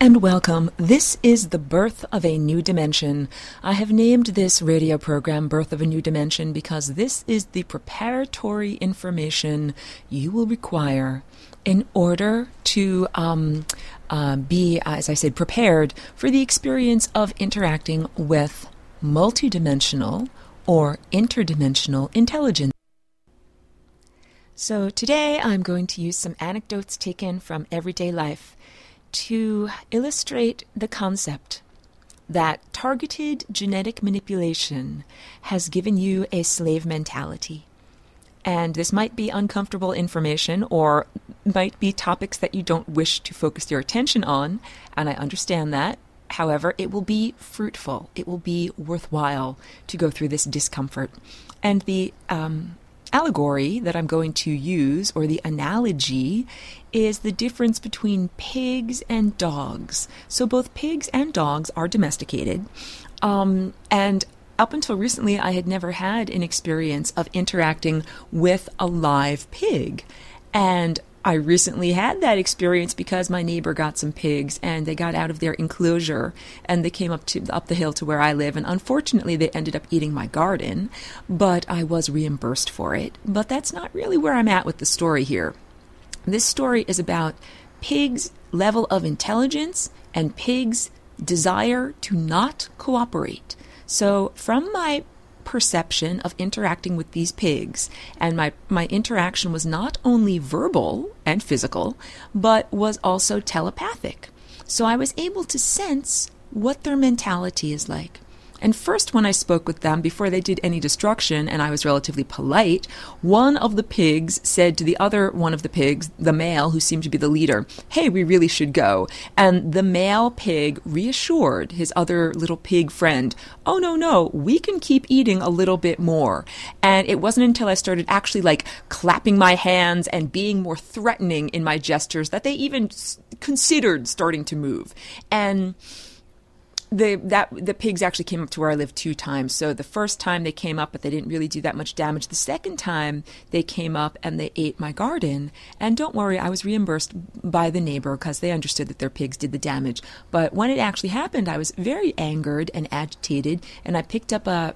and welcome. This is the Birth of a New Dimension. I have named this radio program Birth of a New Dimension because this is the preparatory information you will require in order to be, as I said, prepared for the experience of interacting with multidimensional or interdimensional intelligence. So today I'm going to use some anecdotes taken from everyday life to illustrate the concept that targeted genetic manipulation has given you a slave mentality. And this might be uncomfortable information or might be topics that you don't wish to focus your attention on, and I understand that. However, it will be fruitful. It will be worthwhile to go through this discomfort. And the allegory that I'm going to use, or the analogy, is the difference between pigs and dogs. So both pigs and dogs are domesticated. And up until recently, I had never had an experience of interacting with a live pig. And I recently had that experience because my neighbor got some pigs and they got out of their enclosure and they came up the hill to where I live, and unfortunately they ended up eating my garden, but I was reimbursed for it. But that's not really where I'm at with the story here. This story is about pigs' level of intelligence and pigs' desire to not cooperate. So from my perception of interacting with these pigs, and my interaction was not only verbal and physical, but was also telepathic. So I was able to sense what their mentality is like. And first, when I spoke with them, before they did any destruction, and I was relatively polite, one of the pigs said to the other one of the pigs, the male, who seemed to be the leader, "Hey, we really should go." And the male pig reassured his other little pig friend, "Oh, no, we can keep eating a little bit more." And it wasn't until I started actually clapping my hands and being more threatening in my gestures that they even considered starting to move. And the pigs actually came up to where I live 2 times. So the first time they came up, but they didn't really do that much damage. The second time they came up and they ate my garden. And don't worry, I was reimbursed by the neighbor because they understood that their pigs did the damage. But when it actually happened, I was very angered and agitated, and I picked up a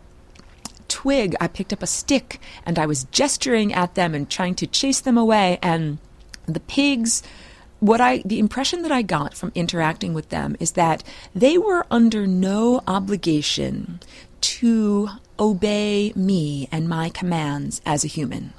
stick, and I was gesturing at them and trying to chase them away. And the pigs, the impression that I got from interacting with them is that they were under no obligation to obey me and my commands as a human.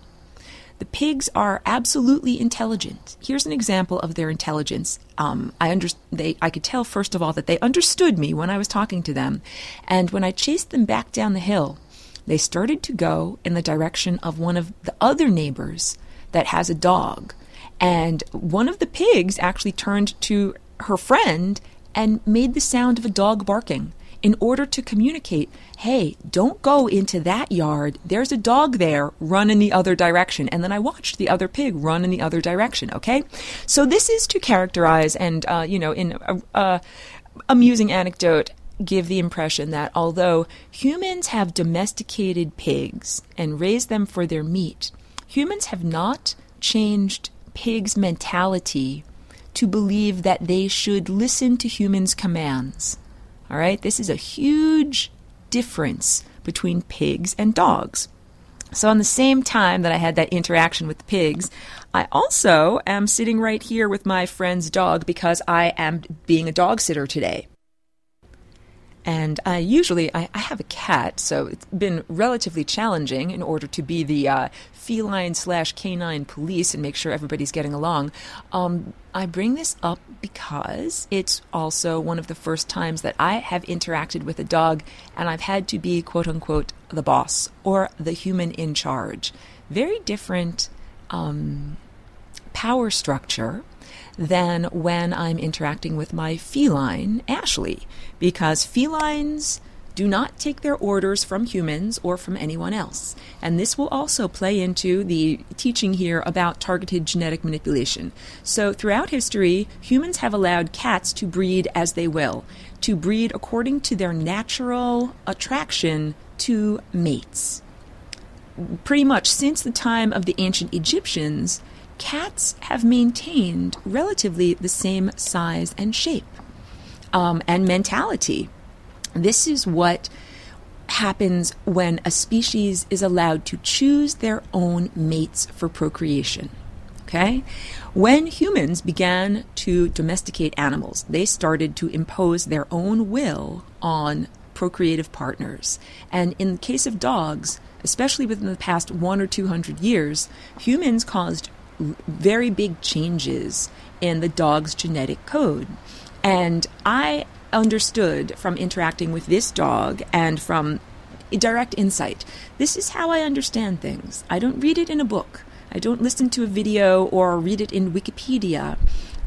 The pigs are absolutely intelligent. Here's an example of their intelligence. I could tell, first of all, that they understood me when I was talking to them. And when I chased them back down the hill, they started to go in the direction of one of the other neighbors that has a dog. And one of the pigs actually turned to her friend and made the sound of a dog barking in order to communicate, "Hey, don't go into that yard. There's a dog there. Run in the other direction." And then I watched the other pig run in the other direction, okay? So this is to characterize and, in a amusing anecdote, give the impression that although humans have domesticated pigs and raised them for their meat, humans have not changed pigs' mentality to believe that they should listen to humans' commands. All right? This is a huge difference between pigs and dogs. So on the same time that I had that interaction with the pigs, I also am sitting right here with my friend's dog because I am being a dog sitter today. And I have a cat, so it's been relatively challenging in order to be the feline/canine police and make sure everybody's getting along. I bring this up because it's also one of the first times that I have interacted with a dog and I've had to be, quote unquote, the boss or the human in charge. Very different power structure than when I'm interacting with my feline, Ashley, because felines do not take their orders from humans or from anyone else. And this will also play into the teaching here about targeted genetic manipulation. So throughout history, humans have allowed cats to breed as they will, to breed according to their natural attraction to mates. Pretty much since the time of the ancient Egyptians, cats have maintained relatively the same size and shape. and mentality. This is what happens when a species is allowed to choose their own mates for procreation. Okay? When humans began to domesticate animals, they started to impose their own will on procreative partners. And in the case of dogs, especially within the past 100 or 200 years, humans caused very big changes in the dog's genetic code. And I understood from interacting with this dog and from direct insight, this is how I understand things. I don't read it in a book. I don't listen to a video or read it in Wikipedia.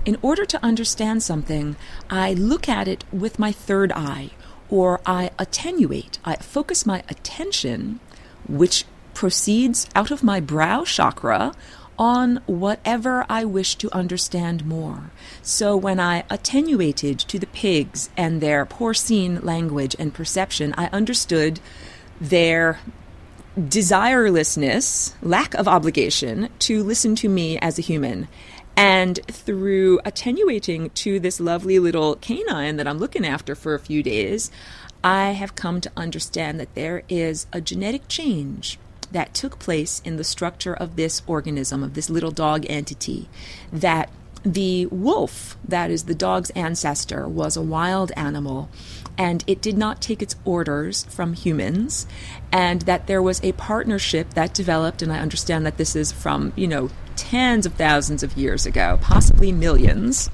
In order to understand something, I look at it with my third eye, or I attenuate. I focus my attention, which proceeds out of my brow chakra, on whatever I wish to understand more. So when I attenuated to the pigs and their porcine language and perception, I understood their desirelessness, lack of obligation to listen to me as a human. And through attenuating to this lovely little canine that I'm looking after for a few days, I have come to understand that there is a genetic change that took place in the structure of this organism, of this little dog entity, that the wolf, that is the dog's ancestor, was a wild animal, and it did not take its orders from humans, and that there was a partnership that developed, and I understand that this is from, tens of thousands of years ago, possibly millions,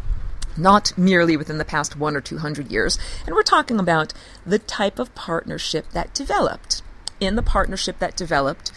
not merely within the past 100 or 200 years. And we're talking about the type of partnership that developed. In the partnership that developed,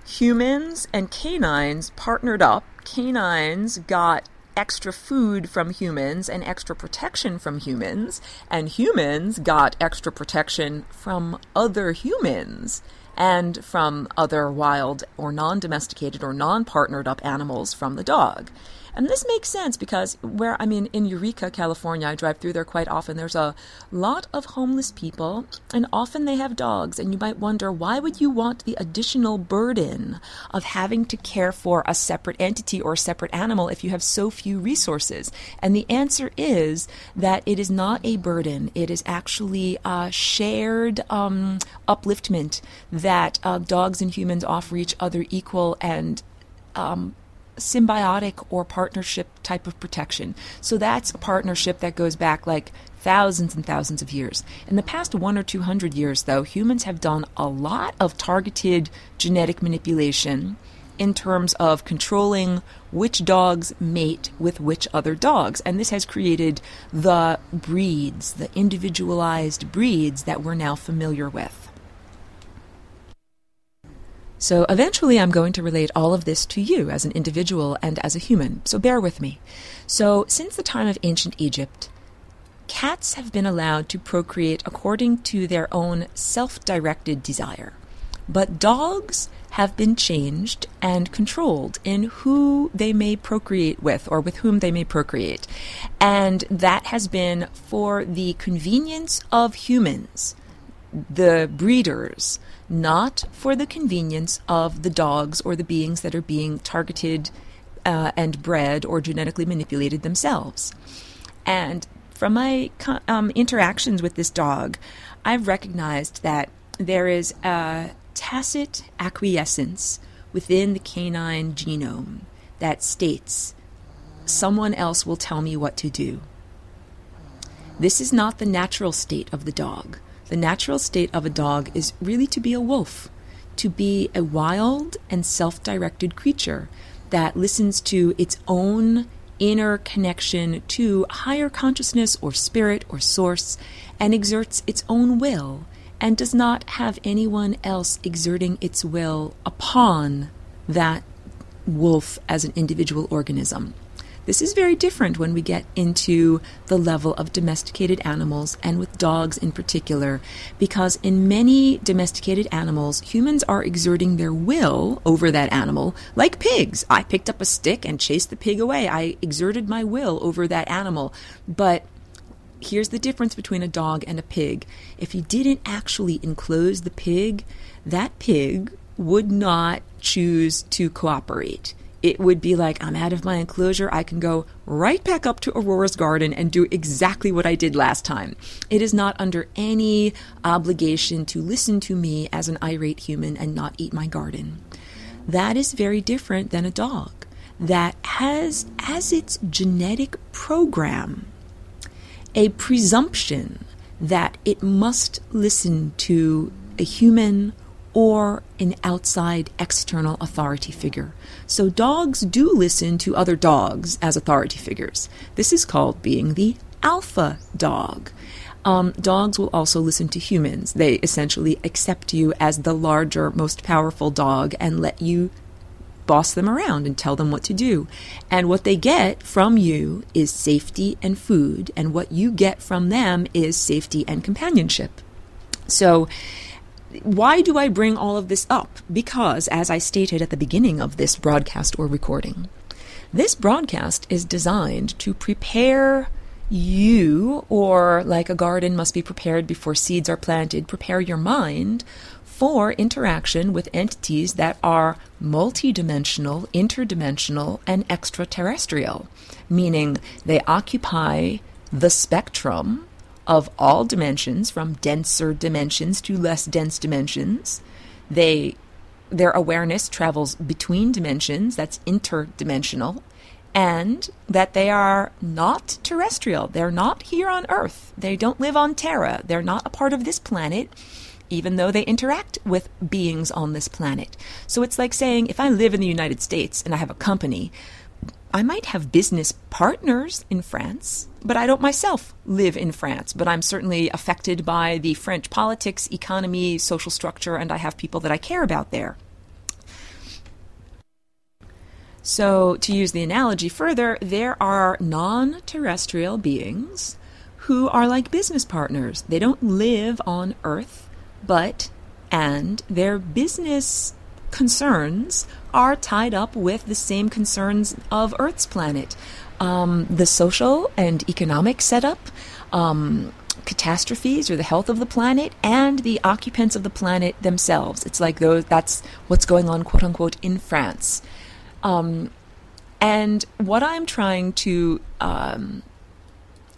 humans and canines partnered up. Canines got extra food from humans and extra protection from humans, and humans got extra protection from other humans and from other wild or non-domesticated or non-partnered up animals from the dog. And this makes sense because in Eureka, California, I drive through there quite often. There's a lot of homeless people, and often they have dogs. And you might wonder, why would you want the additional burden of having to care for a separate entity or a separate animal if you have so few resources? And the answer is that it is not a burden. It is actually a shared upliftment that dogs and humans offer each other equal and symbiotic or partnership type of protection. So that's a partnership that goes back like thousands and thousands of years. In the past 100 or 200 years, though, humans have done a lot of targeted genetic manipulation in terms of controlling which dogs mate with which other dogs. And this has created the breeds, the individualized breeds that we're now familiar with. So eventually I'm going to relate all of this to you as an individual and as a human, so bear with me. So since the time of ancient Egypt, cats have been allowed to procreate according to their own self-directed desire. But dogs have been changed and controlled in who they may procreate with or with whom they may procreate. And that has been for the convenience of humans, the breeders, not for the convenience of the dogs or the beings that are being targeted and bred or genetically manipulated themselves. And from my interactions with this dog, I've recognized that there is a tacit acquiescence within the canine genome that states, someone else will tell me what to do. This is not the natural state of the dog. The natural state of a dog is really to be a wolf, to be a wild and self-directed creature that listens to its own inner connection to higher consciousness or spirit or source and exerts its own will and does not have anyone else exerting its will upon that wolf as an individual organism. This is very different when we get into the level of domesticated animals and with dogs in particular, because in many domesticated animals, humans are exerting their will over that animal, like pigs. I picked up a stick and chased the pig away. I exerted my will over that animal. But here's the difference between a dog and a pig. If you didn't actually enclose the pig, that pig would not choose to cooperate. it would be like, I'm out of my enclosure. I can go right back up to Aurora's garden and do exactly what I did last time. It is not under any obligation to listen to me as an irate human and not eat my garden. That is very different than a dog that has as its genetic program a presumption that it must listen to a human or an outside external authority figure. So dogs do listen to other dogs as authority figures. This is called being the alpha dog. Dogs will also listen to humans. They essentially accept you as the larger, most powerful dog and let you boss them around and tell them what to do. And what they get from you is safety and food, and what you get from them is safety and companionship. So why do I bring all of this up? Because, as I stated at the beginning of this broadcast or recording, this broadcast is designed to prepare you, or like a garden must be prepared before seeds are planted, prepare your mind for interaction with entities that are multidimensional, interdimensional, and extraterrestrial, meaning they occupy the spectrum of all dimensions, from denser dimensions to less dense dimensions. Their awareness travels between dimensions, that's interdimensional, and that they are not terrestrial. They're not here on Earth. They don't live on Terra. They're not a part of this planet, even though they interact with beings on this planet. So it's like saying, if I live in the United States and I have a company, I might have business partners in France, but I don't myself live in France. But I'm certainly affected by the French politics, economy, social structure, and I have people that I care about there. So to use the analogy further, there are non-terrestrial beings who are like business partners. They don't live on Earth, and their business concerns are tied up with the same concerns of Earth's planet. The social and economic setup, catastrophes or the health of the planet, and the occupants of the planet themselves. It's like that's what's going on, quote unquote, in France. And what I'm trying to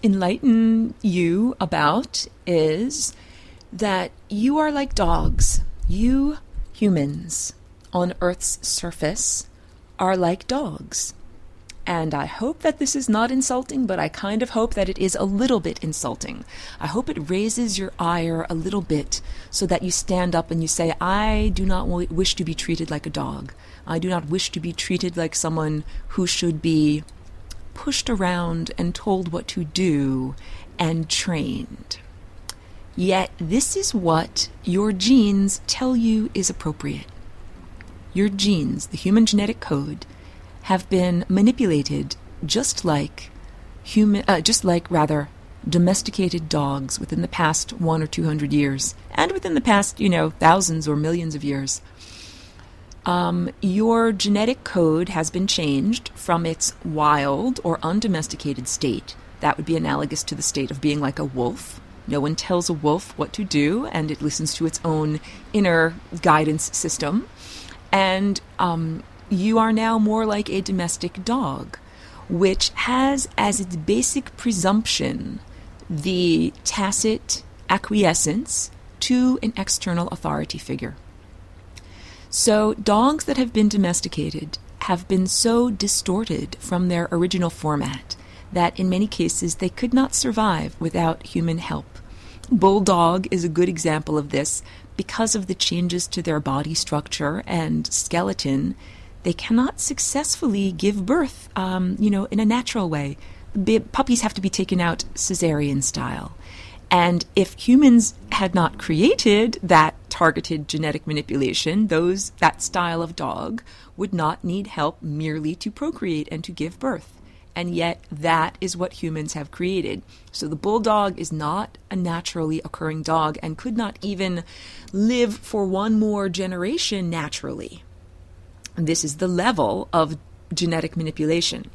enlighten you about is that you are like dogs. You humans on Earth's surface are like dogs. And I hope that this is not insulting, but I kind of hope that it is a little bit insulting. I hope it raises your ire a little bit so that you stand up and you say, I do not wish to be treated like a dog. I do not wish to be treated like someone who should be pushed around and told what to do and trained. Yet this is what your genes tell you is appropriate. Your genes, the human genetic code, have been manipulated just like domesticated dogs within the past 100 or 200 years, and within the past, thousands or millions of years. Your genetic code has been changed from its wild or undomesticated state. That would be analogous to the state of being like a wolf. No one tells a wolf what to do, and it listens to its own inner guidance system. And you are now more like a domestic dog, which has as its basic presumption the tacit acquiescence to an external authority figure. So dogs that have been domesticated have been so distorted from their original format that in many cases they could not survive without human help. Bulldog is a good example of this. Because of the changes to their body structure and skeleton, they cannot successfully give birth, in a natural way. Puppies have to be taken out cesarean style. And if humans had not created that targeted genetic manipulation, that style of dog would not need help merely to procreate and to give birth. And yet that is what humans have created. So the bulldog is not a naturally occurring dog and could not even live for one more generation naturally. And this is the level of genetic manipulation.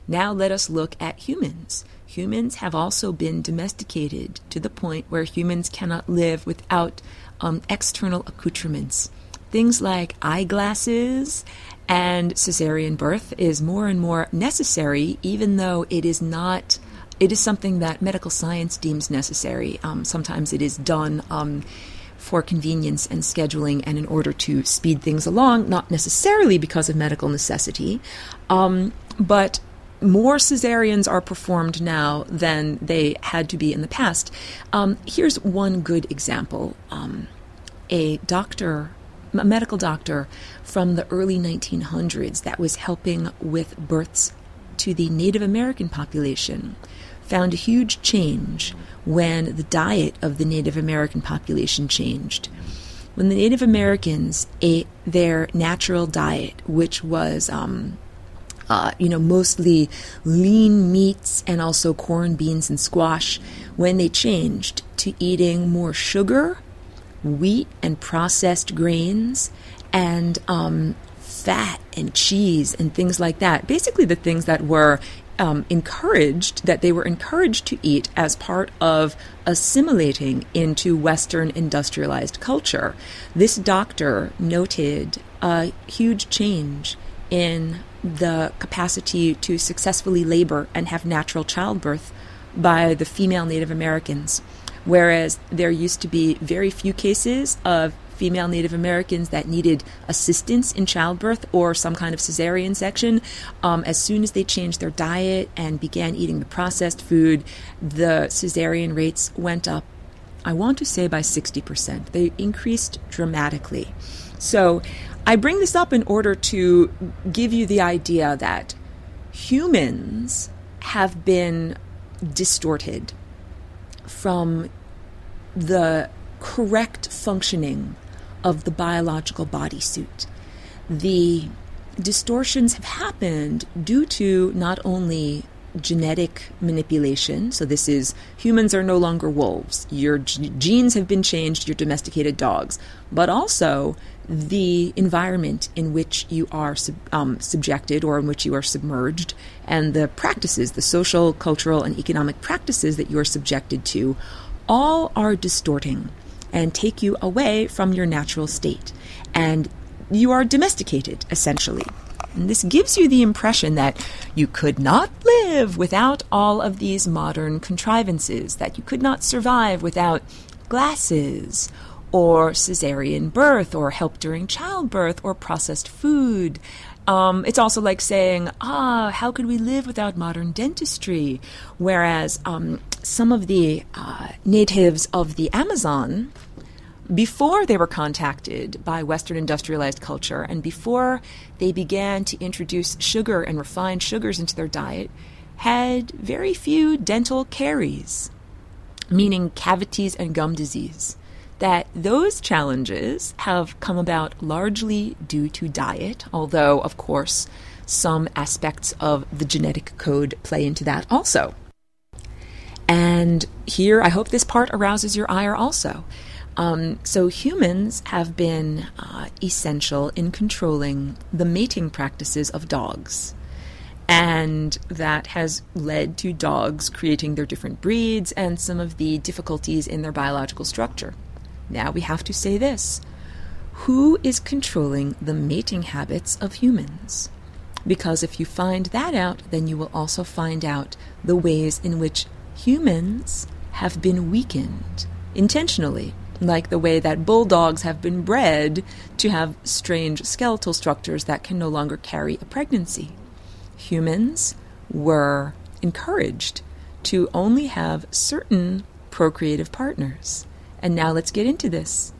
Now let us look at humans. Humans have also been domesticated to the point where humans cannot live without external accoutrements. things like eyeglasses and cesarean birth is more and more necessary, even though it is not. It is something that medical science deems necessary. Sometimes it is done for convenience and scheduling and in order to speed things along, not necessarily because of medical necessity, but more cesareans are performed now than they had to be in the past. Here's one good example. A medical doctor from the early 1900s that was helping with births to the Native American population found a huge change when the diet of the Native American population changed. When the Native Americans ate their natural diet, which was mostly lean meats and also corn, beans, and squash, when they changed to eating more sugar, wheat, and processed grains, and fat and cheese and things like that, basically the things that were they were encouraged to eat as part of assimilating into Western industrialized culture. This doctor noted a huge change in the capacity to successfully labor and have natural childbirth by the female Native Americans, whereas there used to be very few cases of female Native Americans that needed assistance in childbirth or some kind of cesarean section. As soon as they changed their diet and began eating the processed food, the cesarean rates went up, I want to say, by 60%. They increased dramatically. So I bring this up in order to give you the idea that humans have been distorted from the correct functioning of the biological bodysuit. The distortions have happened due to not only genetic manipulation, so this is humans are no longer wolves, your genes have been changed, you're domesticated dogs, but also the environment in which you are subjected or in which you are submerged, and the practices, the social, cultural, and economic practices that you are subjected to, all are distorting and take you away from your natural state. And you are domesticated, essentially. And this gives you the impression that you could not live without all of these modern contrivances, that you could not survive without glasses, or cesarean birth, or help during childbirth, or processed food. It's also like saying, how could we live without modern dentistry? Whereas some of the natives of the Amazon, before they were contacted by Western industrialized culture and before they began to introduce sugar and refined sugars into their diet, had very few dental caries, meaning cavities and gum disease. That those challenges have come about largely due to diet, although, of course, some aspects of the genetic code play into that also. And here, I hope this part arouses your ire also. So humans have been essential in controlling the mating practices of dogs. And that has led to dogs creating their different breeds and some of the difficulties in their biological structure. Now we have to say this. Who is controlling the mating habits of humans? Because if you find that out, then you will also find out the ways in which humans have been weakened intentionally, like the way that bulldogs have been bred to have strange skeletal structures that can no longer carry a pregnancy. Humans were encouraged to only have certain procreative partners. And now let's get into this.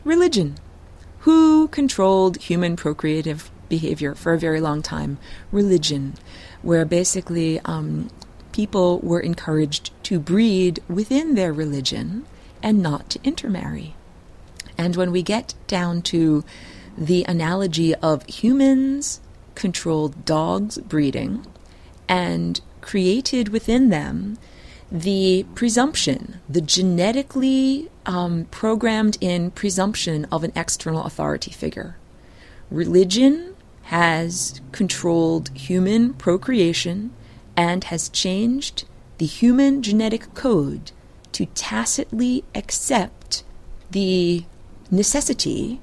Religion. Who controlled human procreative behavior for a very long time? Religion, where basically people were encouraged to breed within their religion and not to intermarry. And when we get down to the analogy of humans controlled dogs breeding and created within them the presumption, the genetically programmed in presumption of an external authority figure. Religion has controlled human procreation and has changed the human genetic code to tacitly accept the necessity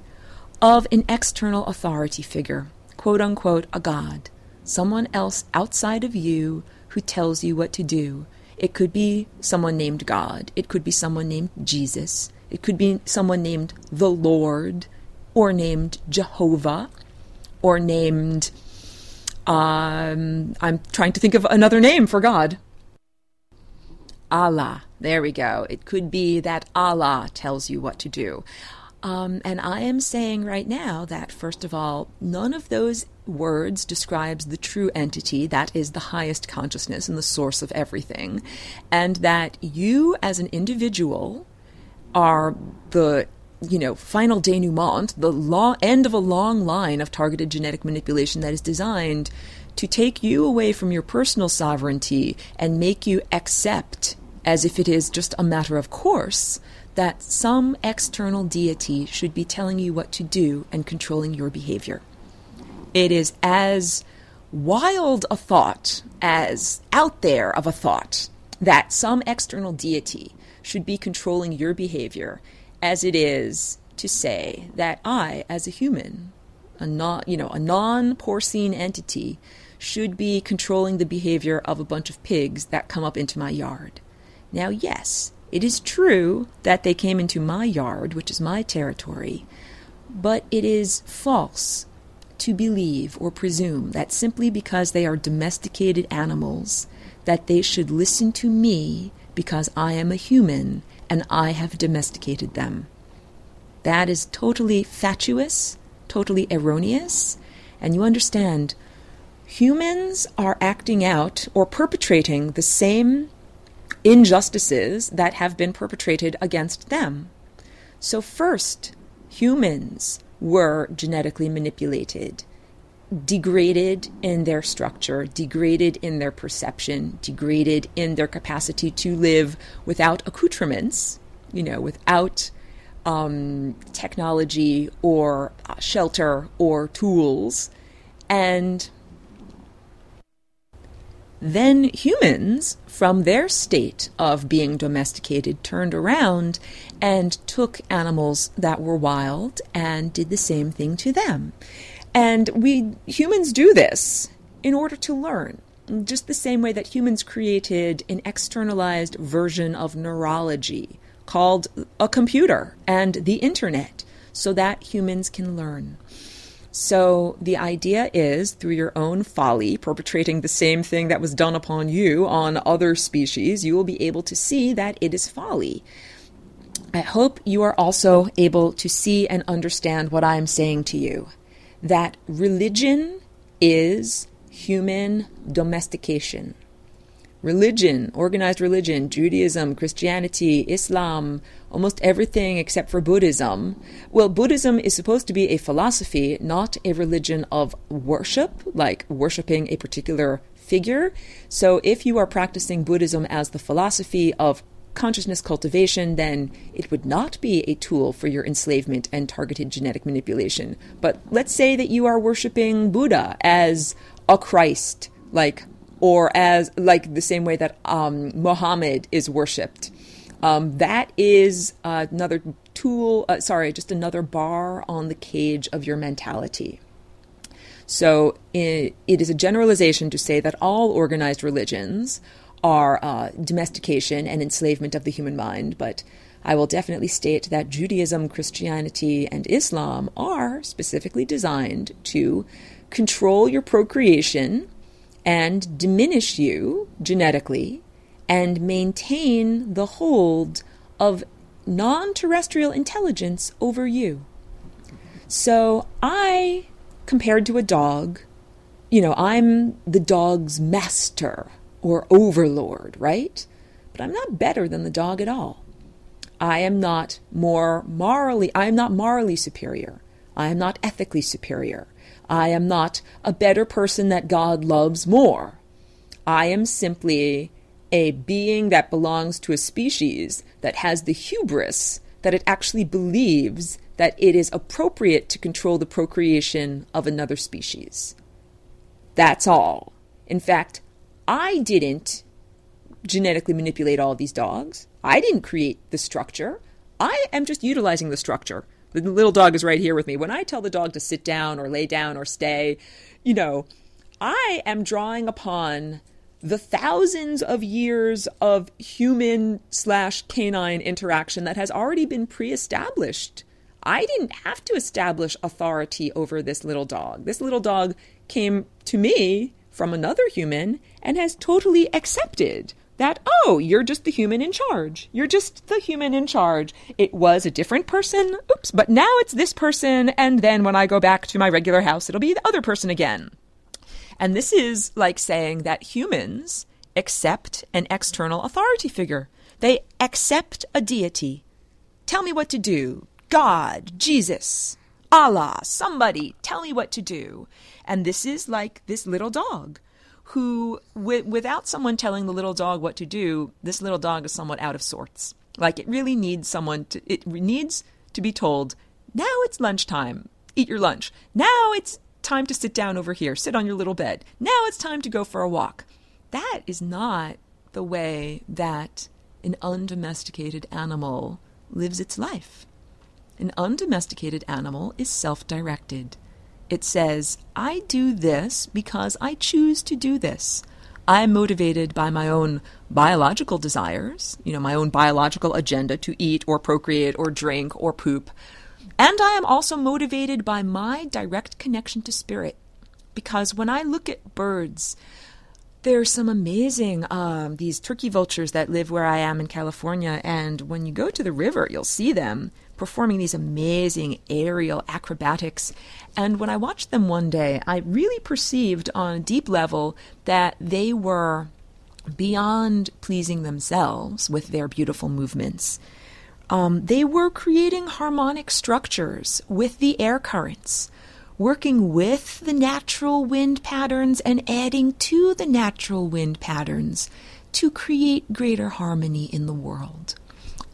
of an external authority figure, quote unquote, a god, someone else outside of you who tells you what to do. It could be someone named God. It could be someone named Jesus. It could be someone named the Lord, or named Jehovah, or named, I'm trying to think of another name for God. Allah. There we go. It could be that Allah tells you what to do. And I am saying right now that, first of all, none of those words describes the true entity that is the highest consciousness and the source of everything, and that you as an individual are the final denouement, the end of a long line of targeted genetic manipulation that is designed to take you away from your personal sovereignty and make you accept, as if it is just a matter of course, that some external deity should be telling you what to do and controlling your behavior. It is as wild a thought, as out there of a thought, that some external deity should be controlling your behavior as it is to say that I, as a human, a non-porcine entity, should be controlling the behavior of a bunch of pigs that come up into my yard. Now, yes, it is true that they came into my yard, which is my territory, but it is false to believe or presume that simply because they are domesticated animals, that they should listen to me because I am a human and I have domesticated them. That is totally fatuous, totally erroneous, and you understand, humans are acting out or perpetrating the same injustices that have been perpetrated against them. So first, humans were genetically manipulated, degraded in their structure, degraded in their perception, degraded in their capacity to live without accoutrements, without technology or shelter or tools. And then humans, from their state of being domesticated, turned around and took animals that were wild and did the same thing to them. And humans do this in order to learn, just the same way that humans created an externalized version of neurology called a computer and the internet so that humans can learn. So the idea is, through your own folly, perpetrating the same thing that was done upon you on other species, you will be able to see that it is folly. I hope you are also able to see and understand what I am saying to you, that religion is human domestication. Religion, organized religion, Judaism, Christianity, Islam, almost everything except for Buddhism. Well, Buddhism is supposed to be a philosophy, not a religion of worship, like worshiping a particular figure. So if you are practicing Buddhism as the philosophy of consciousness cultivation, then it would not be a tool for your enslavement and targeted genetic manipulation. But let's say that you are worshiping Buddha as a Christ, or as the same way that Muhammad is worshipped. That is another tool, just another bar on the cage of your mentality. So it is a generalization to say that all organized religions are domestication and enslavement of the human mind, but I will definitely state that Judaism, Christianity, and Islam are specifically designed to control your procreation and diminish you genetically and maintain the hold of non-terrestrial intelligence over you. So I, compared to a dog, I'm the dog's master or overlord, right? But I'm not better than the dog at all. I am not morally superior. I am not ethically superior. I am not a better person that God loves more. I am simply a being that belongs to a species that has the hubris that it actually believes that it is appropriate to control the procreation of another species. That's all. In fact, I didn't genetically manipulate all these dogs. I didn't create the structure. I am just utilizing the structure. The little dog is right here with me. When I tell the dog to sit down or lay down or stay, I am drawing upon the thousands of years of human/canine interaction that has already been pre-established. I didn't have to establish authority over this little dog. This little dog came to me from another human and has totally accepted that, oh, you're just the human in charge. You're just the human in charge. It was a different person. Oops, but now it's this person. And then when I go back to my regular house, it'll be the other person again. And this is like saying that humans accept an external authority figure. They accept a deity. Tell me what to do. God, Jesus, Allah, somebody, tell me what to do. And this is like this little dog who, without someone telling the little dog what to do, this little dog is somewhat out of sorts. Like it really needs it needs to be told, now it's lunchtime, eat your lunch. Now it's time to sit down over here, sit on your little bed. Now it's time to go for a walk. That is not the way that an undomesticated animal lives its life. An undomesticated animal is self-directed. It says, I do this because I choose to do this. I'm motivated by my own biological desires, my own biological agenda to eat or procreate or drink or poop. And I am also motivated by my direct connection to spirit. Because when I look at birds, there's some amazing, these turkey vultures that live where I am in California. And when you go to the river, you'll see them performing these amazing aerial acrobatics. And when I watched them one day, I really perceived on a deep level that they were beyond pleasing themselves with their beautiful movements. They were creating harmonic structures with the air currents, working with the natural wind patterns and adding to the natural wind patterns to create greater harmony in the world.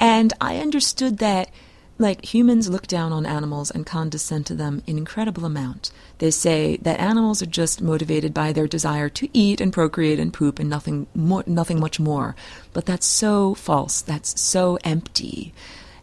And I understood that humans look down on animals and condescend to them in incredible amount. They say that animals are just motivated by their desire to eat and procreate and poop and nothing much more. But that's so false. That's so empty.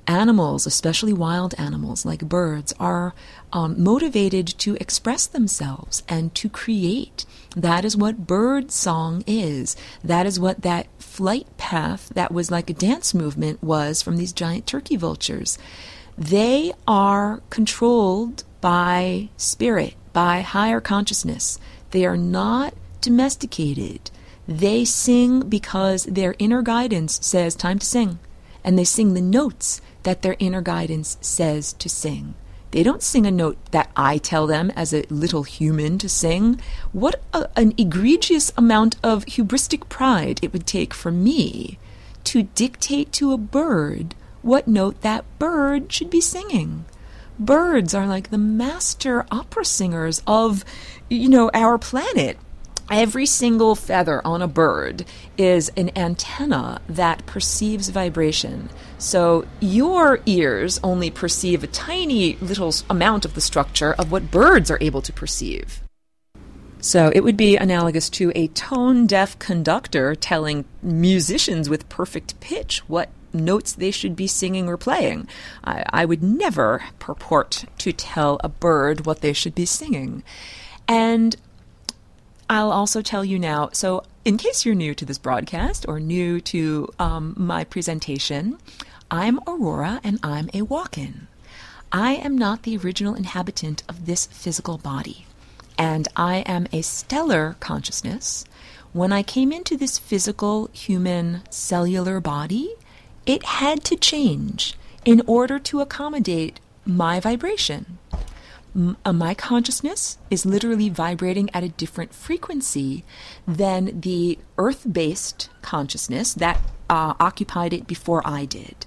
Animals, especially wild animals like birds, are motivated to express themselves and to create. That is what bird song is. That is what that flight path that was like a dance movement was from these giant turkey vultures. They are controlled by spirit, by higher consciousness. They are not domesticated. They sing because their inner guidance says time to sing. And they sing the notes that their inner guidance says to sing. They don't sing a note that I tell them as a little human to sing. What an egregious amount of hubristic pride it would take for me to dictate to a bird what note that bird should be singing. Birds are like the master opera singers of, our planet. Every single feather on a bird is an antenna that perceives vibration. So your ears only perceive a tiny little amount of the structure of what birds are able to perceive. So it would be analogous to a tone-deaf conductor telling musicians with perfect pitch what notes they should be singing or playing. I would never purport to tell a bird what they should be singing. And I'll also tell you now, so in case you're new to this broadcast or new to my presentation, I'm Aurora and I'm a walk-in. I am not the original inhabitant of this physical body, and I am a stellar consciousness. When I came into this physical human cellular body, it had to change in order to accommodate my vibration. My consciousness is literally vibrating at a different frequency than the earth-based consciousness that occupied it before I did.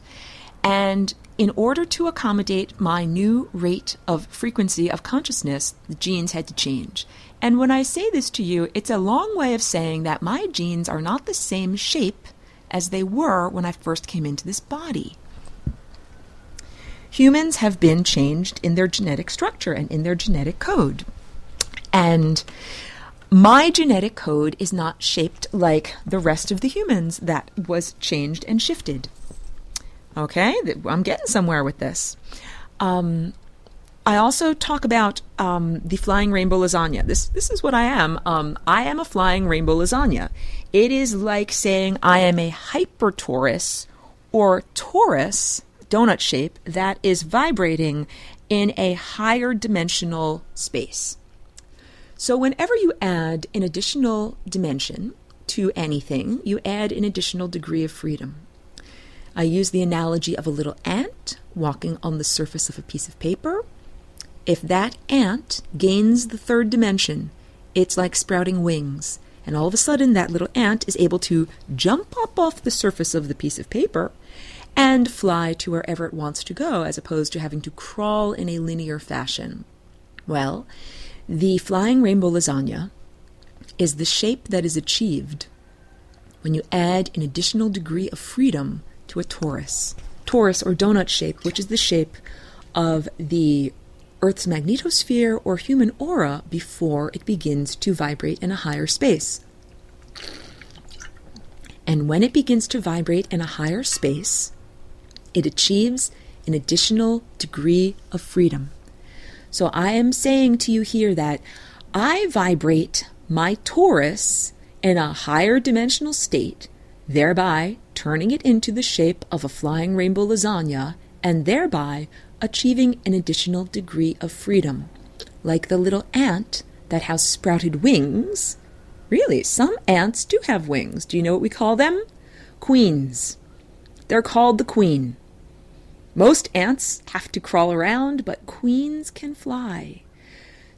And in order to accommodate my new rate of frequency of consciousness, the genes had to change. And when I say this to you, it's a long way of saying that my genes are not the same shape as they were when I first came into this body. Humans have been changed in their genetic structure and in their genetic code. And my genetic code is not shaped like the rest of the humans that was changed and shifted. Okay, I'm getting somewhere with this. I also talk about the flying rainbow lasagna. This is what I am. I am a flying rainbow lasagna. It is like saying I am a hypertorus or torus, donut shape, that is vibrating in a higher dimensional space. So whenever you add an additional dimension to anything, you add an additional degree of freedom. I use the analogy of a little ant walking on the surface of a piece of paper. If that ant gains the third dimension, it's like sprouting wings. And all of a sudden, that little ant is able to jump up off the surface of the piece of paper and fly to wherever it wants to go, as opposed to having to crawl in a linear fashion. Well, the flying rainbow lasagna is the shape that is achieved when you add an additional degree of freedom to a torus. Torus, or donut shape, which is the shape of the Earth's magnetosphere or human aura before it begins to vibrate in a higher space. And when it begins to vibrate in a higher space, it achieves an additional degree of freedom. So I am saying to you here that I vibrate my torus in a higher dimensional state, thereby turning it into the shape of a flying rainbow lasagna, and thereby achieving an additional degree of freedom. Like the little ant that has sprouted wings. Really, some ants do have wings. Do you know what we call them? Queens. They're called the queen. Most ants have to crawl around, but queens can fly.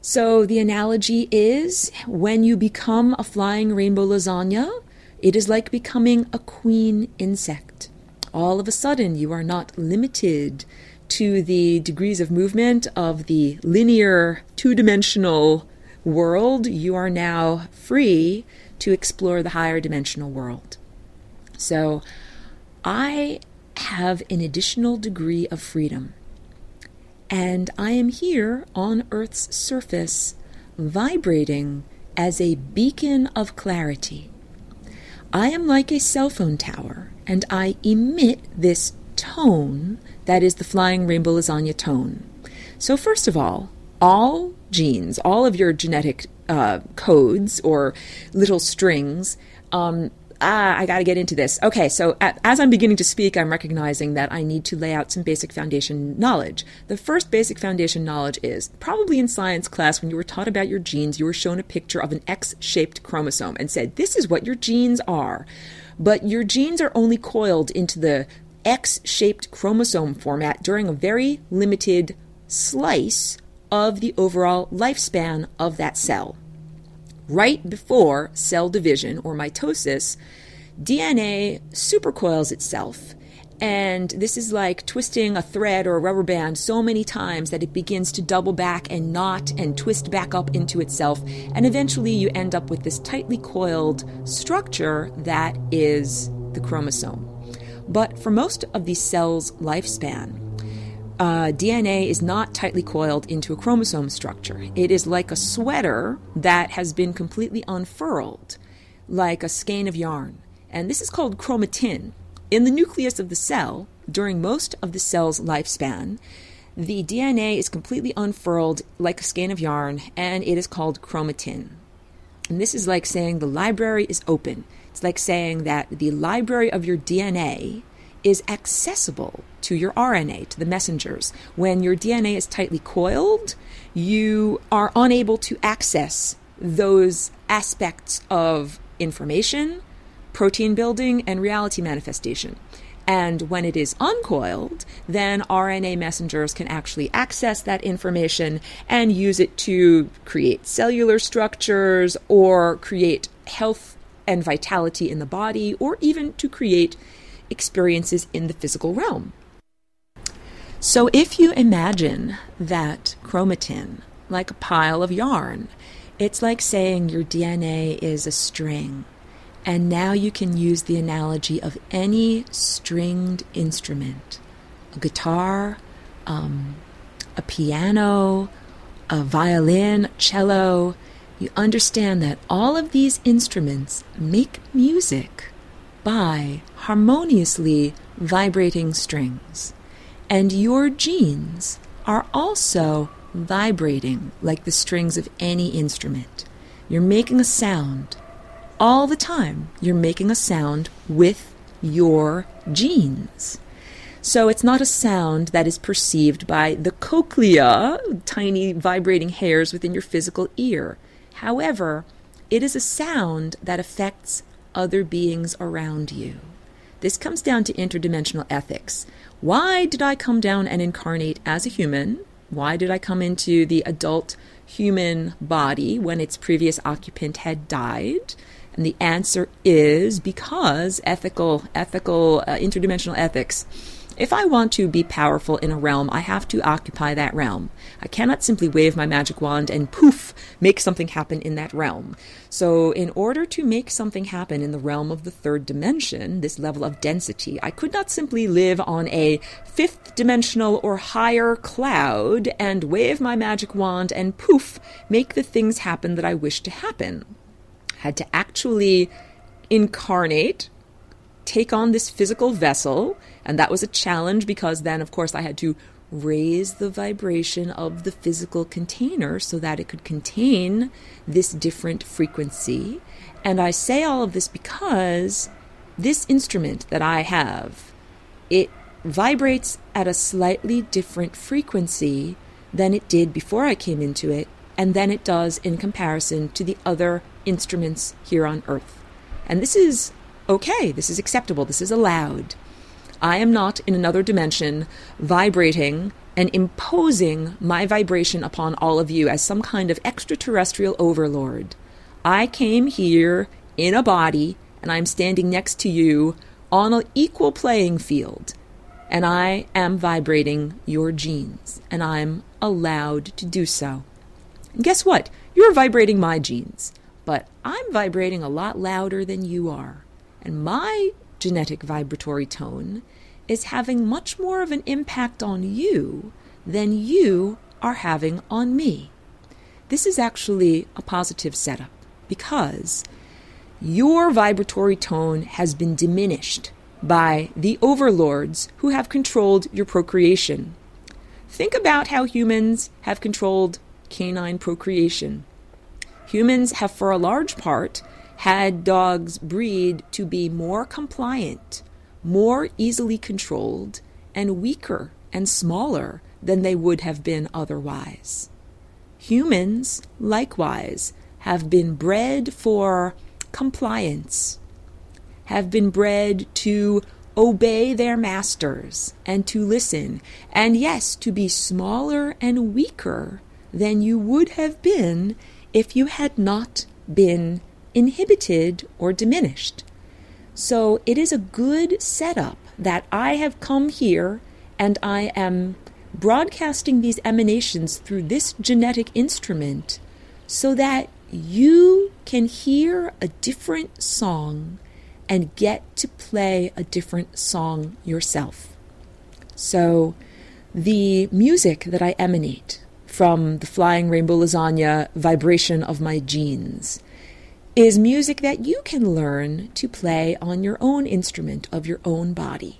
So the analogy is, when you become a flying rainbow lasagna, it is like becoming a queen insect. All of a sudden, you are not limited to the degrees of movement of the linear, two-dimensional world. You are now free to explore the higher dimensional world. So I have an additional degree of freedom. And I am here on Earth's surface, vibrating as a beacon of clarity. I am like a cell phone tower, and I emit this tone that is the flying rainbow lasagna tone. So first of all genes, all of your genetic codes or little strings, I got to get into this. Okay, so as I'm beginning to speak, I'm recognizing that I need to lay out some basic foundation knowledge. The first basic foundation knowledge is, probably in science class, when you were taught about your genes, you were shown a picture of an X-shaped chromosome and said, this is what your genes are. But your genes are only coiled into the X-shaped chromosome format during a very limited slice of the overall lifespan of that cell. Right before cell division or mitosis, DNA supercoils itself, and this is like twisting a thread or a rubber band so many times that it begins to double back and knot and twist back up into itself, and eventually you end up with this tightly coiled structure that is the chromosome. But for most of the cell's lifespan, DNA is not tightly coiled into a chromosome structure. It is like a sweater that has been completely unfurled, like a skein of yarn. And this is called chromatin. In the nucleus of the cell, during most of the cell's lifespan, the DNA is completely unfurled like a skein of yarn, and it is called chromatin. And this is like saying the library is open. It's like saying that the library of your DNA is accessible to your RNA, to the messengers. When your DNA is tightly coiled, you are unable to access those aspects of information, protein building, and reality manifestation. And when it is uncoiled, then RNA messengers can actually access that information and use it to create cellular structures or create health and vitality in the body, or even to create experiences in the physical realm. So if you imagine that chromatin like a pile of yarn, it's like saying your DNA is a string. And now you can use the analogy of any stringed instrument, a guitar, a piano, a violin, cello. You understand that all of these instruments make music by harmoniously vibrating strings. And your genes are also vibrating like the strings of any instrument. You're making a sound. All the time, you're making a sound with your genes. So it's not a sound that is perceived by the cochlea, tiny vibrating hairs within your physical ear. However, it is a sound that affects other beings around you. This comes down to interdimensional ethics. Why did I come down and incarnate as a human? Why did I come into the adult human body when its previous occupant had died? And the answer is because interdimensional ethics. If I want to be powerful in a realm, I have to occupy that realm. I cannot simply wave my magic wand and poof, make something happen in that realm. So in order to make something happen in the realm of the third dimension, this level of density, I could not simply live on a fifth dimensional or higher cloud and wave my magic wand and poof, make the things happen that I wish to happen. I had to actually incarnate, take on this physical vessel, and that was a challenge because then, of course, I had to raise the vibration of the physical container so that it could contain this different frequency. And I say all of this because this instrument that I have, it vibrates at a slightly different frequency than it did before I came into it, and than it does in comparison to the other instruments here on Earth. And this is okay, this is acceptable, this is allowed. I am not in another dimension vibrating and imposing my vibration upon all of you as some kind of extraterrestrial overlord. I came here in a body and I'm standing next to you on an equal playing field. And I am vibrating your genes, and I'm allowed to do so. And guess what? You're vibrating my genes, but I'm vibrating a lot louder than you are. And my genetic vibratory tone is having much more of an impact on you than you are having on me. This is actually a positive setup because your vibratory tone has been diminished by the overlords who have controlled your procreation. Think about how humans have controlled canine procreation. Humans have, for a large part, had dogs breed to be more compliant, more easily controlled, and weaker and smaller than they would have been otherwise. Humans, likewise, have been bred for compliance, have been bred to obey their masters and to listen, and yes, to be smaller and weaker than you would have been if you had not been inhibited or diminished. So it is a good setup that I have come here and I am broadcasting these emanations through this genetic instrument so that you can hear a different song and get to play a different song yourself. So the music that I emanate from the flying rainbow lasagna vibration of my genes is music that you can learn to play on your own instrument of your own body.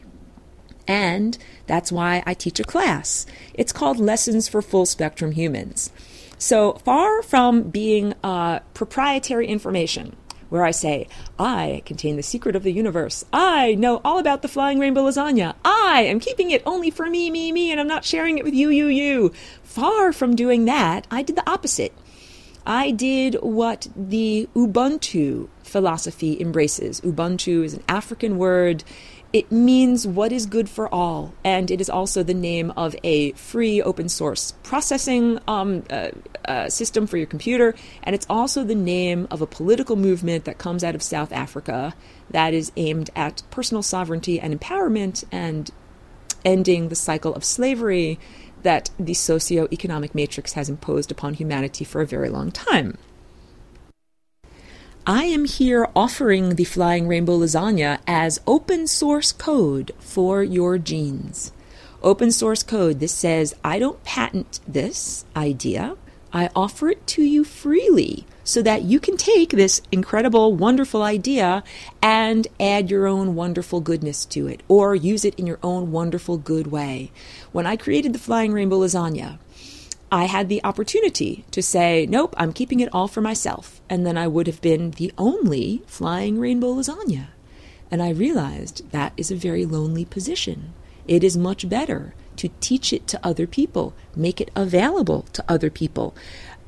And that's why I teach a class. It's called Lessons for Full Spectrum Humans. So far from being proprietary information, where I say, I contain the secret of the universe. I know all about the flying rainbow lasagna. I am keeping it only for me, and I'm not sharing it with you. Far from doing that, I did the opposite. I did what the Ubuntu philosophy embraces. Ubuntu is an African word. It means what is good for all, and it is also the name of a free open source processing system for your computer, and it's also the name of a political movement that comes out of South Africa that is aimed at personal sovereignty and empowerment and ending the cycle of slavery that the socio-economic matrix has imposed upon humanity for a very long time. I am here offering the Flying Rainbow Lasagna as open source code for your genes. Open source code, this says, I don't patent this idea. I offer it to you freely so that you can take this incredible, wonderful idea and add your own wonderful goodness to it, or use it in your own wonderful, good way. When I created the Flying Rainbow Lasagna, I had the opportunity to say, nope, I'm keeping it all for myself. And then I would have been the only Flying Rainbow Lasagna. And I realized that is a very lonely position. It is much better to teach it to other people, make it available to other people,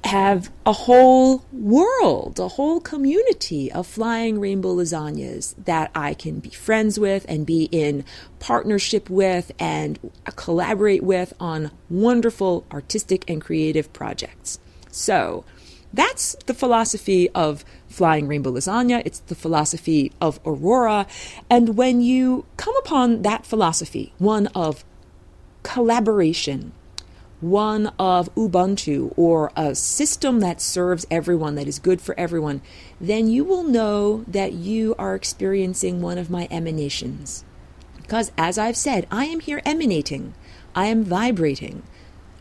have a whole world, a whole community of Flying Rainbow Lasagnas that I can be friends with and be in partnership with and collaborate with on wonderful artistic and creative projects. So that's the philosophy of Flying Rainbow Lasagna. It's the philosophy of Aurora. And when you come upon that philosophy, one of collaboration, one of Ubuntu, or a system that serves everyone, that is good for everyone, then you will know that you are experiencing one of my emanations. Because as I've said, I am here emanating. I am vibrating.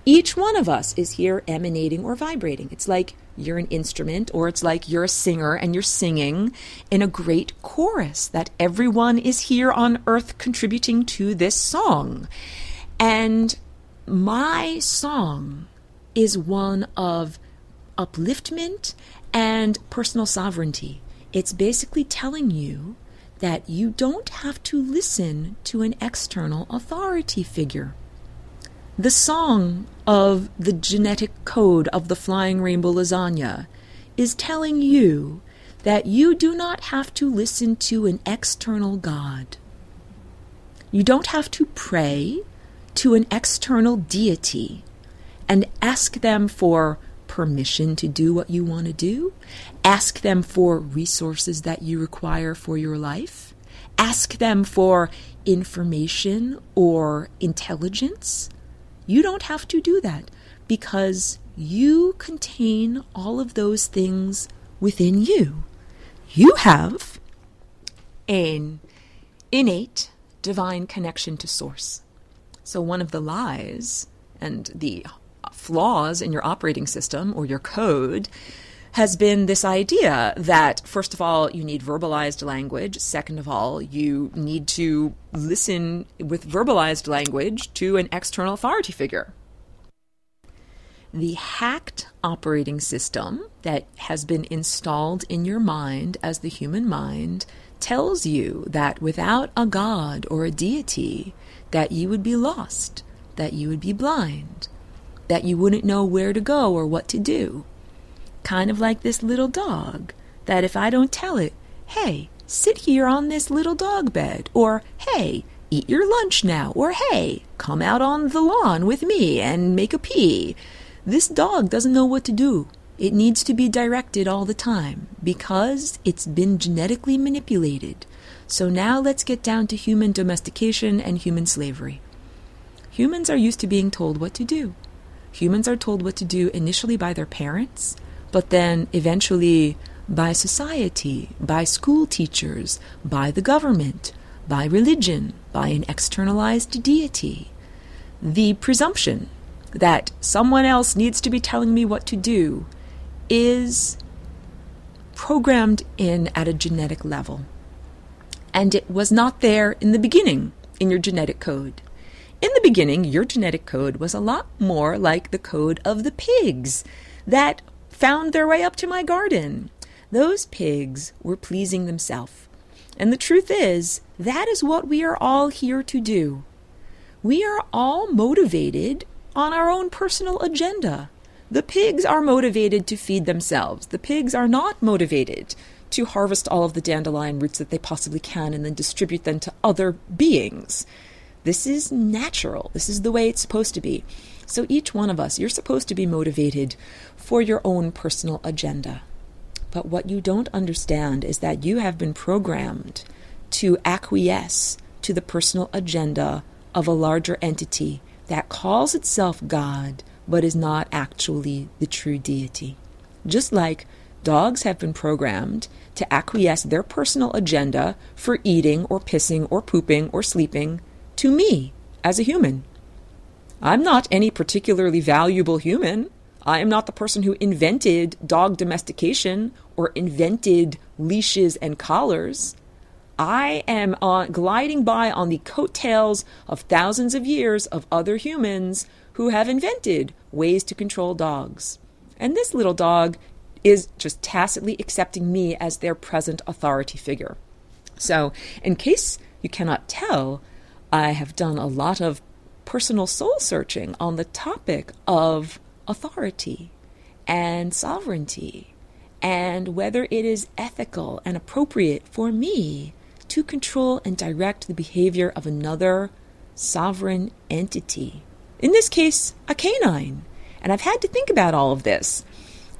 Each one of us is here emanating or vibrating. It's like you're an instrument, or it's like you're a singer and you're singing in a great chorus, that everyone is here on earth contributing to this song. And my song is one of upliftment and personal sovereignty. It's basically telling you that you don't have to listen to an external authority figure. The song of the genetic code of the Flying Rainbow Lasagna is telling you that you do not have to listen to an external God. You don't have to pray to an external deity and ask them for permission to do what you want to do, ask them for resources that you require for your life, ask them for information or intelligence. You don't have to do that, because you contain all of those things within you. You have an innate divine connection to Source. So one of the lies and the flaws in your operating system or your code has been this idea that, first of all, you need verbalized language. Second of all, you need to listen with verbalized language to an external authority figure. The hacked operating system that has been installed in your mind as the human mind tells you that without a god or a deity, that you would be lost, that you would be blind, that you wouldn't know where to go or what to do. Kind of like this little dog, that if I don't tell it, hey, sit here on this little dog bed, or hey, eat your lunch now, or hey, come out on the lawn with me and make a pee. This dog doesn't know what to do. It needs to be directed all the time because it's been genetically manipulated. So now let's get down to human domestication and human slavery. Humans are used to being told what to do. Humans are told what to do initially by their parents, but then eventually by society, by school teachers, by the government, by religion, by an externalized deity. The presumption that someone else needs to be telling me what to do is programmed in at a genetic level. And it was not there in the beginning in your genetic code. In the beginning, your genetic code was a lot more like the code of the pigs that found their way up to my garden. Those pigs were pleasing themselves. And the truth is, that is what we are all here to do. We are all motivated on our own personal agenda. The pigs are motivated to feed themselves. The pigs are not motivated to harvest all of the dandelion roots that they possibly can and then distribute them to other beings. This is natural. This is the way it's supposed to be. So each one of us, you're supposed to be motivated for your own personal agenda. But what you don't understand is that you have been programmed to acquiesce to the personal agenda of a larger entity that calls itself God, but is not actually the true deity. Just like dogs have been programmed to acquiesce their personal agenda for eating or pissing or pooping or sleeping to me as a human. I'm not any particularly valuable human. I am not the person who invented dog domestication or invented leashes and collars. I am gliding by on the coattails of thousands of years of other humans who have invented ways to control dogs. And this little dog is just tacitly accepting me as their present authority figure. So, in case you cannot tell, I have done a lot of personal soul searching on the topic of authority and sovereignty and whether it is ethical and appropriate for me to control and direct the behavior of another sovereign entity. In this case, a canine. And I've had to think about all of this.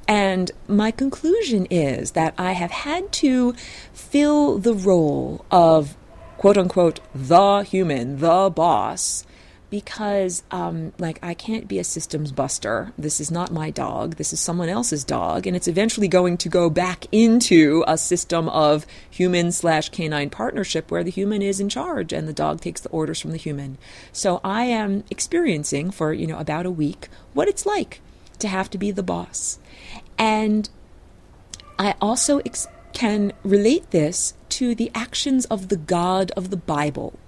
And my conclusion is that I have had to fill the role of, quote unquote, the human, the boss, because, I can't be a systems buster. This is not my dog. This is someone else's dog. And it's eventually going to go back into a system of human/canine partnership where the human is in charge and the dog takes the orders from the human. So I am experiencing for, about a week what it's like to have to be the boss. And I also can relate this to the actions of the God of the Bible,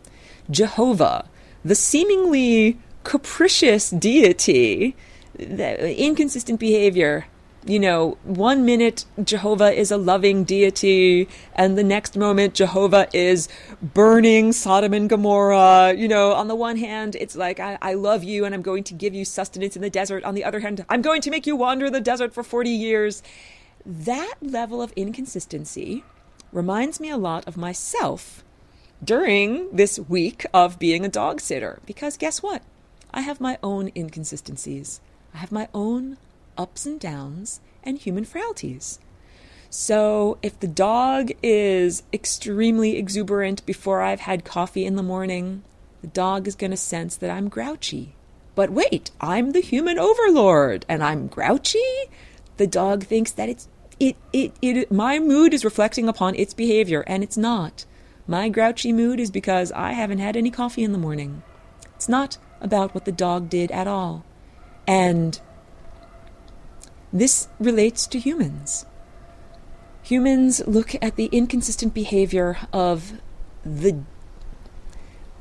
Jehovah, the seemingly capricious deity, the inconsistent behavior. 1 minute Jehovah is a loving deity, and the next moment Jehovah is burning Sodom and Gomorrah. On the one hand, it's like, I love you and I'm going to give you sustenance in the desert. On the other hand, I'm going to make you wander in the desert for 40 years. That level of inconsistency reminds me a lot of myself during this week of being a dog sitter. Because guess what? I have my own inconsistencies. I have my own ups and downs and human frailties. So if the dog is extremely exuberant before I've had coffee in the morning, the dog is going to sense that I'm grouchy. But wait, I'm the human overlord and I'm grouchy? The dog thinks that my mood is reflecting upon its behavior, and it's not. My grouchy mood is because I haven't had any coffee in the morning. It's not about what the dog did at all. And this relates to humans. Humans look at the inconsistent behavior of the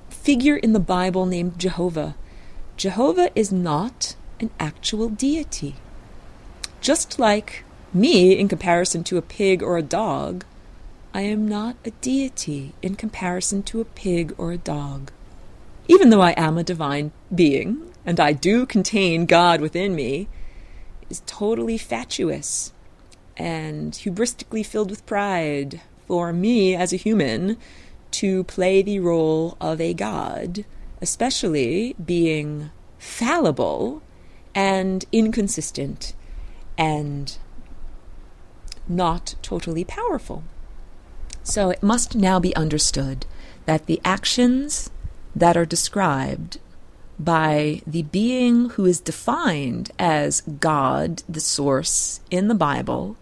figure in the Bible named Jehovah. Jehovah is not an actual deity. Just like me in comparison to a pig or a dog, I am not a deity in comparison to a pig or a dog. Even though I am a divine being, and I do contain God within me, it is totally fatuous and hubristically filled with pride for me as a human to play the role of a god, especially being fallible and inconsistent and not totally powerful. So it must now be understood that the actions that are described by the being who is defined as God, the source, in the Bible,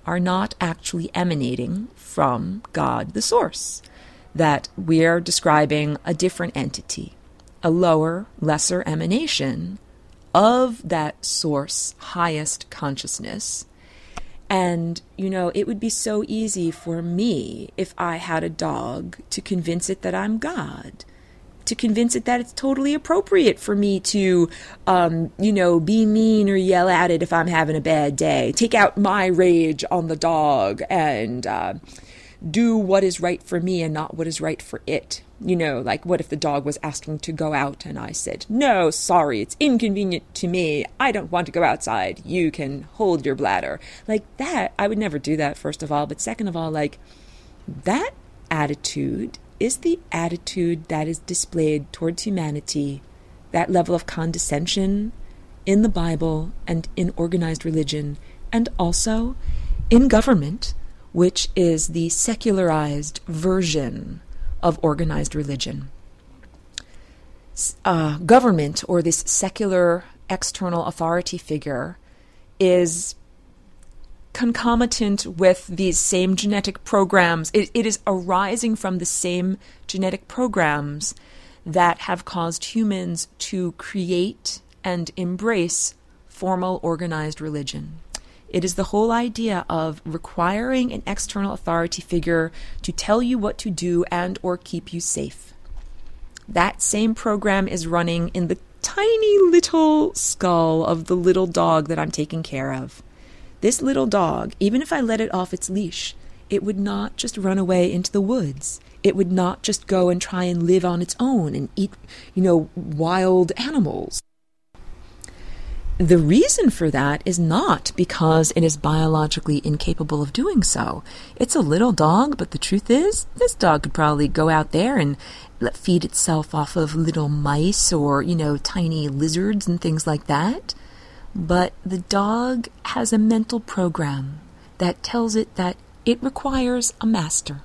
are not actually emanating from God, the source. That we are describing a different entity, a lower, lesser emanation of that source, highest consciousness. And, it would be so easy for me, if I had a dog, to convince it that I'm God, to convince it that it's totally appropriate for me to, be mean or yell at it if I'm having a bad day, take out my rage on the dog and do what is right for me and not what is right for it. What if the dog was asking to go out and I said, no, sorry, it's inconvenient to me. I don't want to go outside. You can hold your bladder. Like that, I would never do that, first of all. But second of all, that attitude is the attitude that is displayed towards humanity, that level of condescension in the Bible and in organized religion, and also in government, which is the secularized version of organized religion. Government, or this secular external authority figure, is concomitant with these same genetic programs. It is arising from the same genetic programs that have caused humans to create and embrace formal, organized religion. It is the whole idea of requiring an external authority figure to tell you what to do and or keep you safe. That same program is running in the tiny little skull of the little dog that I'm taking care of. This little dog, even if I let it off its leash, it would not just run away into the woods. It would not just go and try and live on its own and eat, wild animals. The reason for that is not because it is biologically incapable of doing so. It's a little dog, but the truth is, this dog could probably go out there and feed itself off of little mice or, tiny lizards and things like that. But the dog has a mental program that tells it that it requires a master,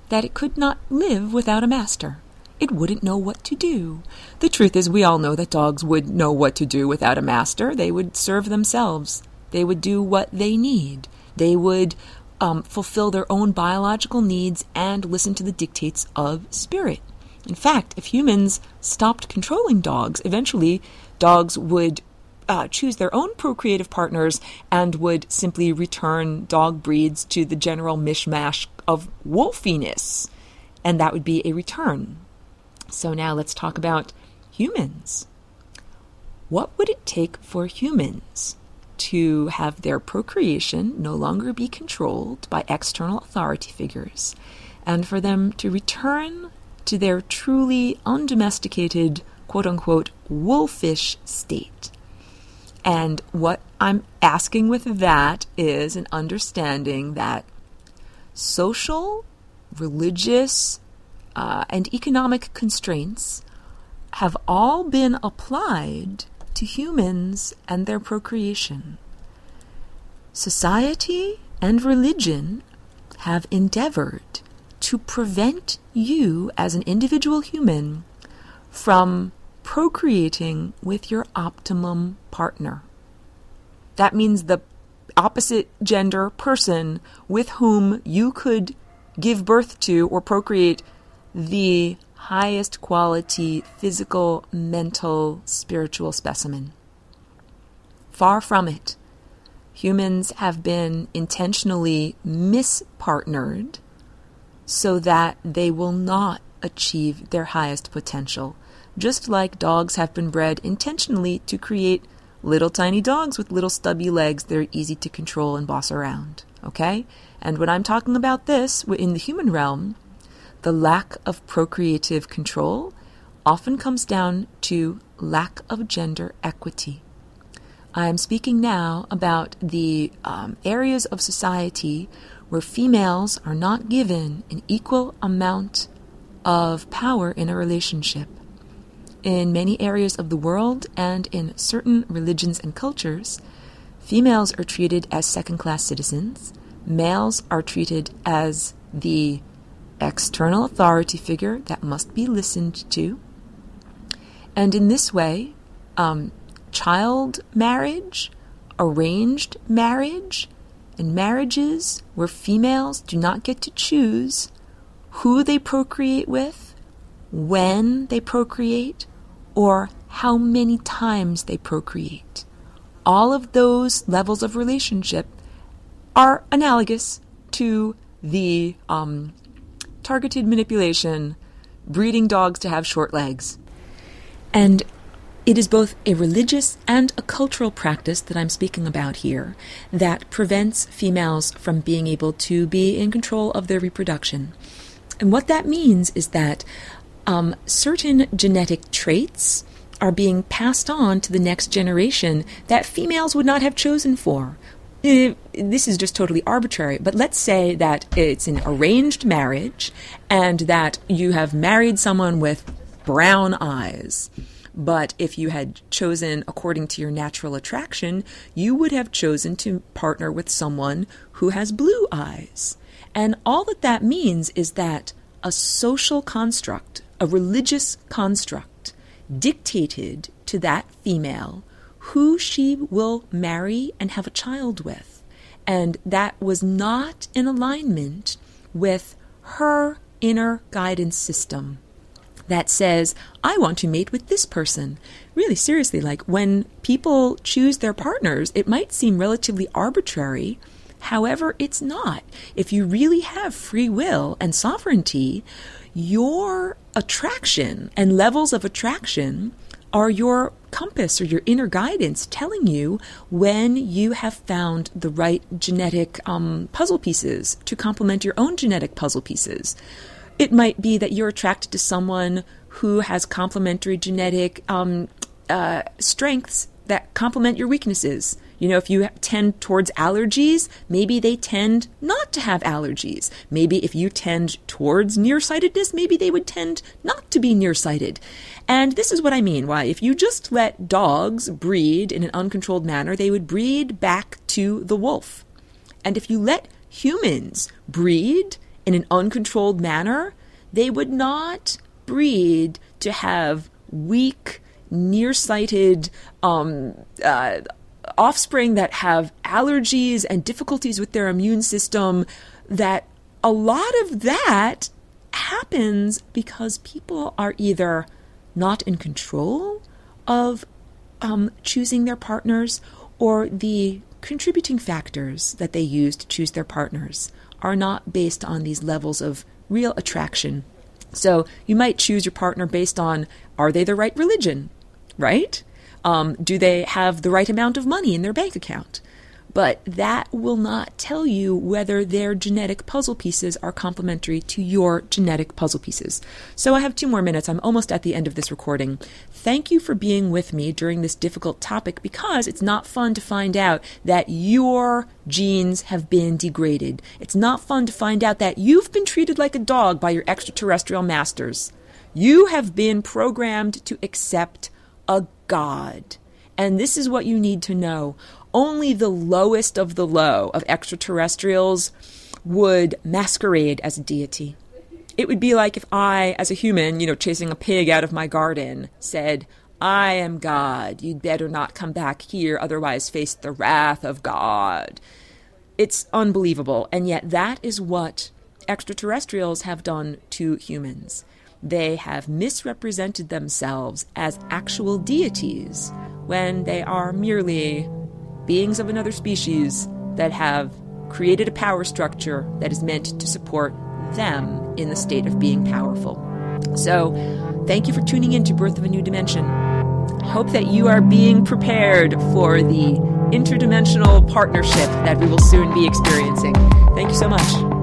that it could not live without a master. It wouldn't know what to do. The truth is, we all know that dogs would know what to do without a master. They would serve themselves. They would do what they need. They would fulfill their own biological needs and listen to the dictates of spirit. In fact, if humans stopped controlling dogs, eventually dogs would choose their own procreative partners and would simply return dog breeds to the general mishmash of wolfiness. And that would be a return. So now let's talk about humans. What would it take for humans to have their procreation no longer be controlled by external authority figures, and for them to return to their truly undomesticated, quote-unquote, wolfish state? And what I'm asking with that is an understanding that social, religious, and economic constraints have all been applied to humans and their procreation. Society and religion have endeavored to prevent you as an individual human from procreating with your optimum partner. That means the opposite gender person with whom you could give birth to or procreate the highest quality physical, mental, spiritual specimen. Far from it. Humans have been intentionally mispartnered so that they will not achieve their highest potential, just like dogs have been bred intentionally to create little tiny dogs with little stubby legs that are easy to control and boss around. Okay? And when I'm talking about this in the human realm, the lack of procreative control often comes down to lack of gender equity. I'm speaking now about the areas of society where females are not given an equal amount of power in a relationship. In many areas of the world and in certain religions and cultures, females are treated as second-class citizens. Males are treated as the external authority figure that must be listened to. And in this way, child marriage, arranged marriage, and marriages where females do not get to choose who they procreate with, when they procreate, or how many times they procreate. All of those levels of relationship are analogous to the targeted manipulation, breeding dogs to have short legs. And it is both a religious and a cultural practice that I'm speaking about here that prevents females from being able to be in control of their reproduction. And what that means is that certain genetic traits are being passed on to the next generation that females would not have chosen for. This is just totally arbitrary, but let's say that it's an arranged marriage and that you have married someone with brown eyes. But if you had chosen according to your natural attraction, you would have chosen to partner with someone who has blue eyes. And all that means is that a social construct, a religious construct, dictated to that female who she will marry and have a child with. And that was not in alignment with her inner guidance system. that says, I want to mate with this person. Really, seriously, like when people choose their partners, it might seem relatively arbitrary. However, it's not. If you really have free will and sovereignty, your attraction and levels of attraction are your compass or your inner guidance telling you when you have found the right genetic puzzle pieces to complement your own genetic puzzle pieces. It might be that you're attracted to someone who has complementary genetic strengths that complement your weaknesses. You know, if you tend towards allergies, maybe they tend not to have allergies. Maybe if you tend towards nearsightedness, maybe they would tend not to be nearsighted. And this is what I mean. Why? If you just let dogs breed in an uncontrolled manner, they would breed back to the wolf. And if you let humans breed in an uncontrolled manner, they would not breed to have weak, nearsighted, offspring that have allergies and difficulties with their immune system. That a lot of that happens because people are either not in control of choosing their partners, or the contributing factors that they use to choose their partners are not based on these levels of real attraction. So you might choose your partner based on, are they the right religion, right? Do they have the right amount of money in their bank account? But that will not tell you whether their genetic puzzle pieces are complementary to your genetic puzzle pieces. So I have 2 more minutes. I'm almost at the end of this recording. Thank you for being with me during this difficult topic, because it's not fun to find out that your genes have been degraded. It's not fun to find out that you've been treated like a dog by your extraterrestrial masters. You have been programmed to accept a God. And this is what you need to know. Only the lowest of the low of extraterrestrials would masquerade as a deity. It would be like if I, as a human, chasing a pig out of my garden, said, I am God. You'd better not come back here, otherwise face the wrath of God. It's unbelievable. And yet that is what extraterrestrials have done to humans. They have misrepresented themselves as actual deities when they are merely beings of another species that have created a power structure that is meant to support them in the state of being powerful. So, thank you for tuning in to Birth of a New Dimension. Hope that you are being prepared for the interdimensional partnership that we will soon be experiencing. Thank you so much.